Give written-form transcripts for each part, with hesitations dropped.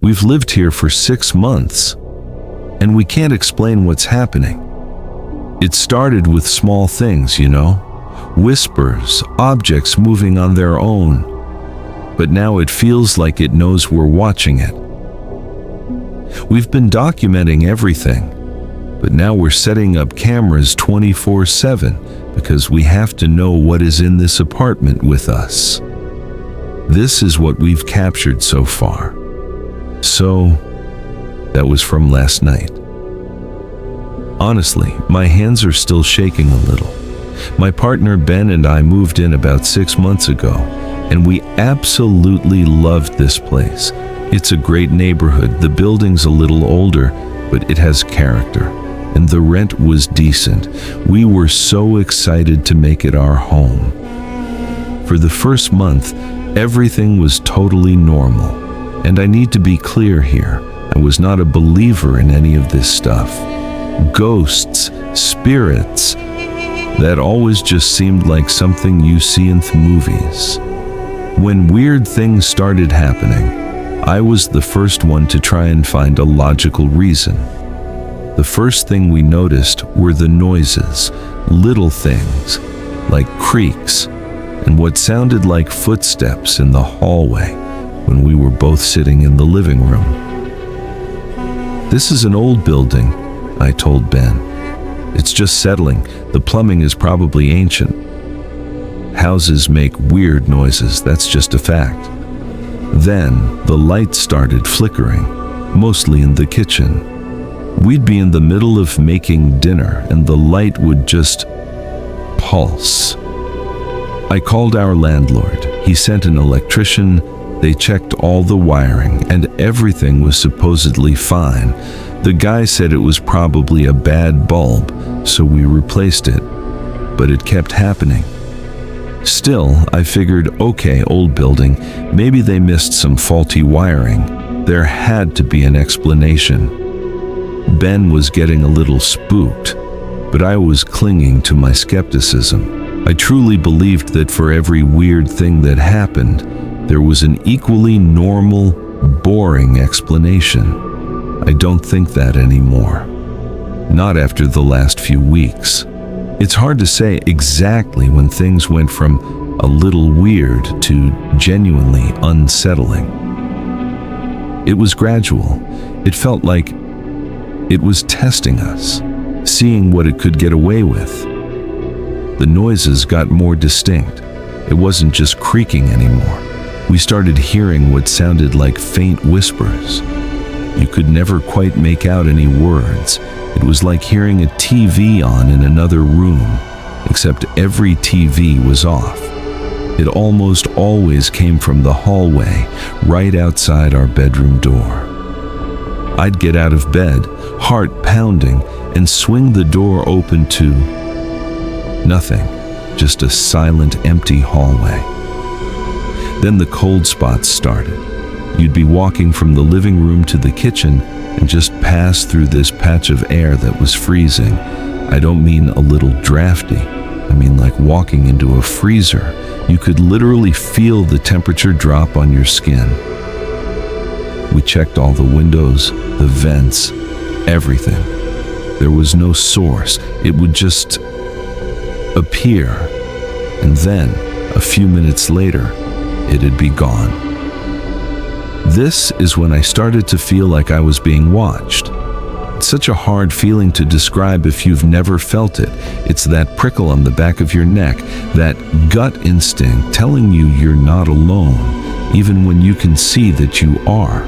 We've lived here for 6 months, and we can't explain what's happening. It started with small things, whispers, objects moving on their own, but now it feels like it knows we're watching it. We've been documenting everything, but now we're setting up cameras 24/7 because we have to know what is in this apartment with us. This is what we've captured so far. So, that was from last night. Honestly, my hands are still shaking a little. My partner Ben and I moved in about 6 months ago, and we absolutely loved this place. It's a great neighborhood. The building's a little older, but it has character, and the rent was decent. We were so excited to make it our home. For the first month, everything was totally normal, and I need to be clear here. I was not a believer in any of this stuff. Ghosts, spirits, that always just seemed like something you see in the movies. When weird things started happening, I was the first one to try and find a logical reason. The first thing we noticed were the noises, little things like creaks and what sounded like footsteps in the hallway when we were both sitting in the living room. "This is an old building," I told Ben. "It's just settling. The plumbing is probably ancient. Houses make weird noises, that's just a fact." Then the lights started flickering, mostly in the kitchen. We'd be in the middle of making dinner and the light would just pulse. I called our landlord. He sent an electrician. They checked all the wiring and everything was supposedly fine. The guy said it was probably a bad bulb, so we replaced it, but it kept happening. Still, I figured, okay, old building, maybe they missed some faulty wiring. There had to be an explanation. Ben was getting a little spooked, but I was clinging to my skepticism. I truly believed that for every weird thing that happened, there was an equally normal, boring explanation. I don't think that anymore. Not after the last few weeks. It's hard to say exactly when things went from a little weird to genuinely unsettling. It was gradual. It felt like it was testing us, seeing what it could get away with. The noises got more distinct. It wasn't just creaking anymore. We started hearing what sounded like faint whispers. You could never quite make out any words. It was like hearing a TV on in another room, except every TV was off. It almost always came from the hallway, right outside our bedroom door. I'd get out of bed, heart pounding, and swing the door open to nothing, just a silent, empty hallway. Then the cold spots started. You'd be walking from the living room to the kitchen and just pass through this patch of air that was freezing. I don't mean a little drafty. I mean like walking into a freezer. You could literally feel the temperature drop on your skin. We checked all the windows, the vents, everything. There was no source. It would just appear, and then, a few minutes later, it'd be gone. This is when I started to feel like I was being watched. It's such a hard feeling to describe if you've never felt it. It's that prickle on the back of your neck, that gut instinct telling you you're not alone, even when you can see that you are.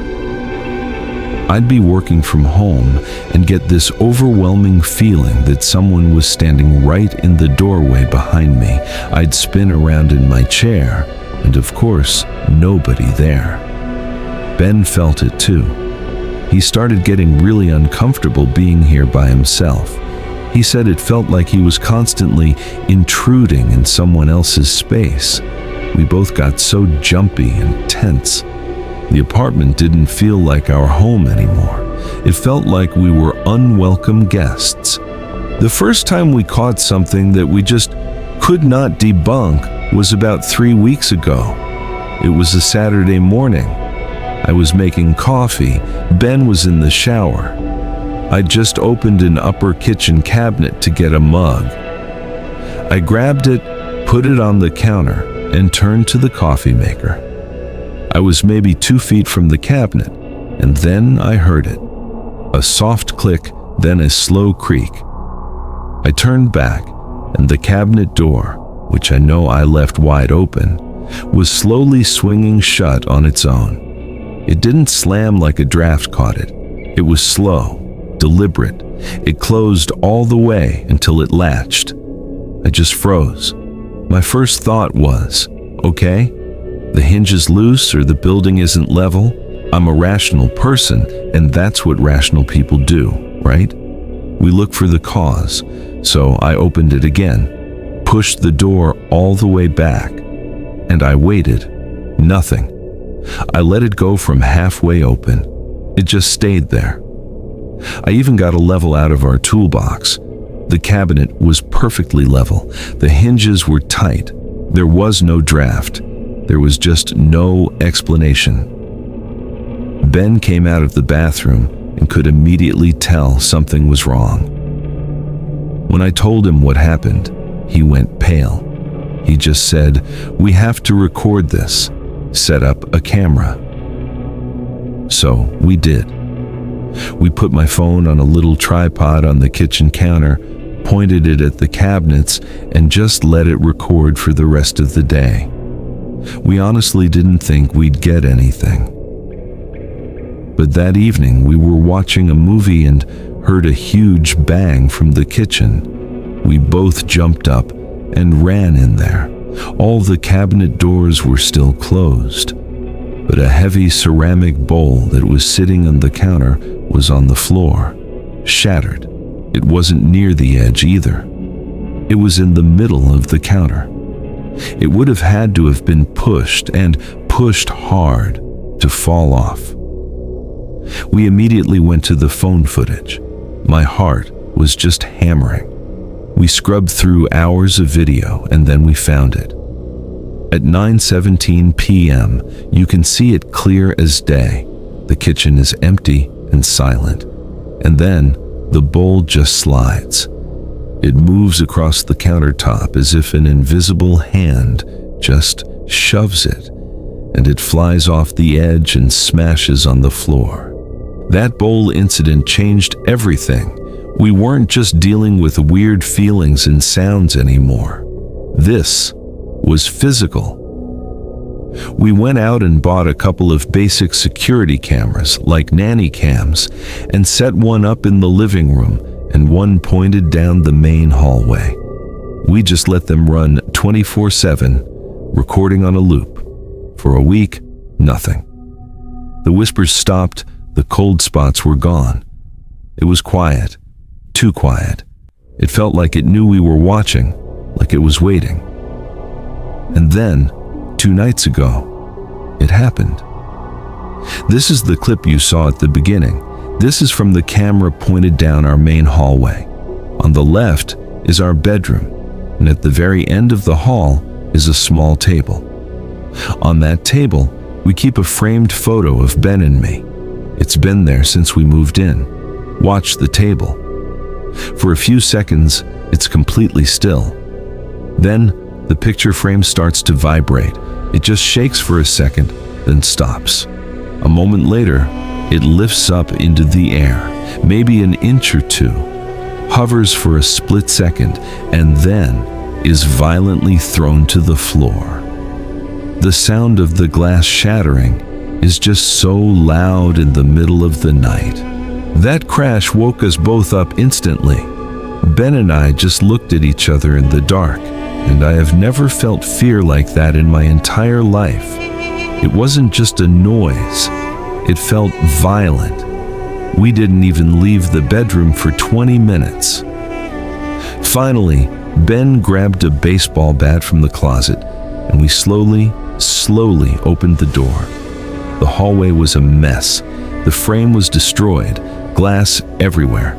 I'd be working from home and get this overwhelming feeling that someone was standing right in the doorway behind me. I'd spin around in my chair, and of course, nobody there. Ben felt it too. He started getting really uncomfortable being here by himself. He said it felt like he was constantly intruding in someone else's space. We both got so jumpy and tense. The apartment didn't feel like our home anymore. It felt like we were unwelcome guests. The first time we caught something that we just could not debunk was about 3 weeks ago. It was a Saturday morning. I was making coffee. Ben was in the shower. I just opened an upper kitchen cabinet to get a mug. I grabbed it, put it on the counter, and turned to the coffee maker. I was maybe 2 feet from the cabinet, and then I heard it. A soft click, then a slow creak. I turned back, and the cabinet door, which I know I left wide open, was slowly swinging shut on its own. It didn't slam like a draft caught it. It was slow, deliberate. It closed all the way until it latched. I just froze. My first thought was, okay, the hinge is loose or the building isn't level. I'm a rational person, and that's what rational people do, right? We look for the cause. So I opened it again, pushed the door all the way back, and I waited. Nothing. I let it go from halfway open. It just stayed there. I even got a level out of our toolbox. The cabinet was perfectly level. The hinges were tight. There was no draft. There was just no explanation. Ben came out of the bathroom and could immediately tell something was wrong. When I told him what happened, he went pale. He just said, "We have to record this. Set up a camera." So we did. We put my phone on a little tripod on the kitchen counter, pointed it at the cabinets, and just let it record for the rest of the day. We honestly didn't think we'd get anything. But that evening we were watching a movie and heard a huge bang from the kitchen. We both jumped up and ran in there. All the cabinet doors were still closed, but a heavy ceramic bowl that was sitting on the counter was on the floor, shattered. It wasn't near the edge either. It was in the middle of the counter. It would have had to have been pushed, and pushed hard, to fall off. We immediately went to the phone footage. My heart was just hammering. We scrubbed through hours of video, and then we found it. At 9:17 p.m., you can see it clear as day. The kitchen is empty and silent. And then the bowl just slides. It moves across the countertop as if an invisible hand just shoves it, and it flies off the edge and smashes on the floor. That bowl incident changed everything. We weren't just dealing with weird feelings and sounds anymore. This was physical. We went out and bought a couple of basic security cameras, like nanny cams, and set one up in the living room and one pointed down the main hallway. We just let them run 24/7, recording on a loop. For a week, nothing. The whispers stopped, the cold spots were gone. It was quiet, too quiet. It felt like it knew we were watching, like it was waiting. And then, 2 nights ago, it happened. This is the clip you saw at the beginning. This is from the camera pointed down our main hallway. On the left is our bedroom, and at the very end of the hall is a small table. On that table, we keep a framed photo of Ben and me. It's been there since we moved in. Watch the table. For a few seconds, it's completely still. Then, the picture frame starts to vibrate. It just shakes for a second, then stops. A moment later, it lifts up into the air, maybe an inch or two, hovers for a split second, and then is violently thrown to the floor. The sound of the glass shattering is just so loud in the middle of the night. That crash woke us both up instantly. Ben and I just looked at each other in the dark, and I have never felt fear like that in my entire life. It wasn't just a noise, it felt violent. We didn't even leave the bedroom for 20 minutes. Finally, Ben grabbed a baseball bat from the closet, and we slowly opened the door. The hallway was a mess. The frame was destroyed, glass everywhere.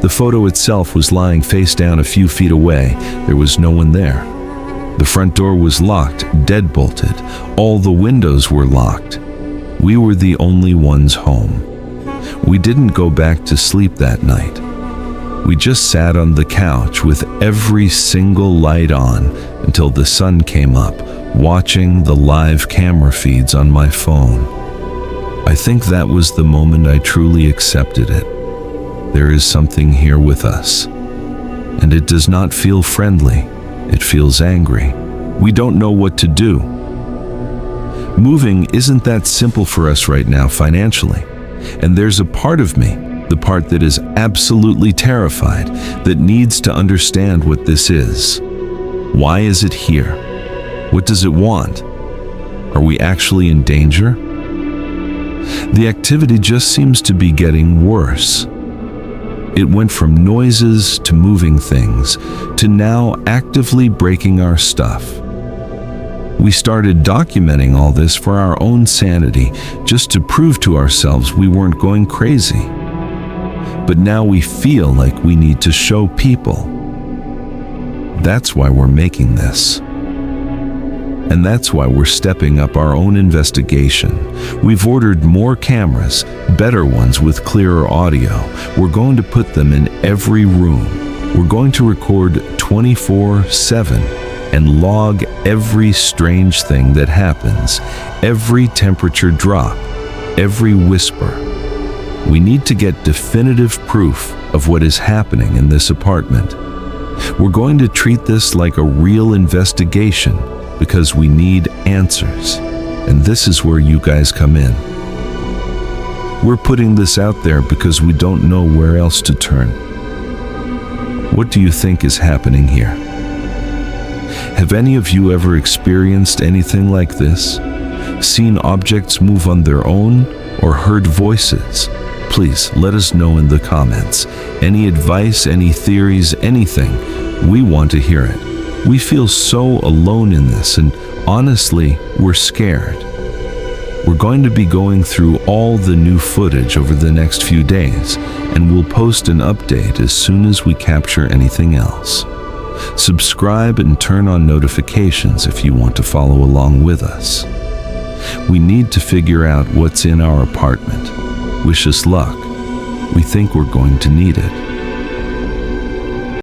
The photo itself was lying face down a few feet away. There was no one there. The front door was locked, deadbolted. All the windows were locked. We were the only ones home. We didn't go back to sleep that night. We just sat on the couch with every single light on until the sun came up, watching the live camera feeds on my phone. I think that was the moment I truly accepted it. There is something here with us. And it does not feel friendly. It feels angry. We don't know what to do. Moving isn't that simple for us right now financially. And there's a part of me, the part that is absolutely terrified, that needs to understand what this is. Why is it here? What does it want? Are we actually in danger? The activity just seems to be getting worse. It went from noises to moving things to now actively breaking our stuff. We started documenting all this for our own sanity, just to prove to ourselves we weren't going crazy. But now we feel like we need to show people. That's why we're making this. And that's why we're stepping up our own investigation. We've ordered more cameras, better ones with clearer audio. We're going to put them in every room. We're going to record 24/7 and log every strange thing that happens, every temperature drop, every whisper. We need to get definitive proof of what is happening in this apartment. We're going to treat this like a real investigation because we need answers. And this is where you guys come in. We're putting this out there because we don't know where else to turn. What do you think is happening here? Have any of you ever experienced anything like this? Seen objects move on their own or heard voices? Please let us know in the comments. Any advice, any theories, anything. We want to hear it. We feel so alone in this, and honestly, we're scared. We're going to be going through all the new footage over the next few days, and we'll post an update as soon as we capture anything else. Subscribe and turn on notifications if you want to follow along with us. We need to figure out what's in our apartment. Wish us luck. We think we're going to need it.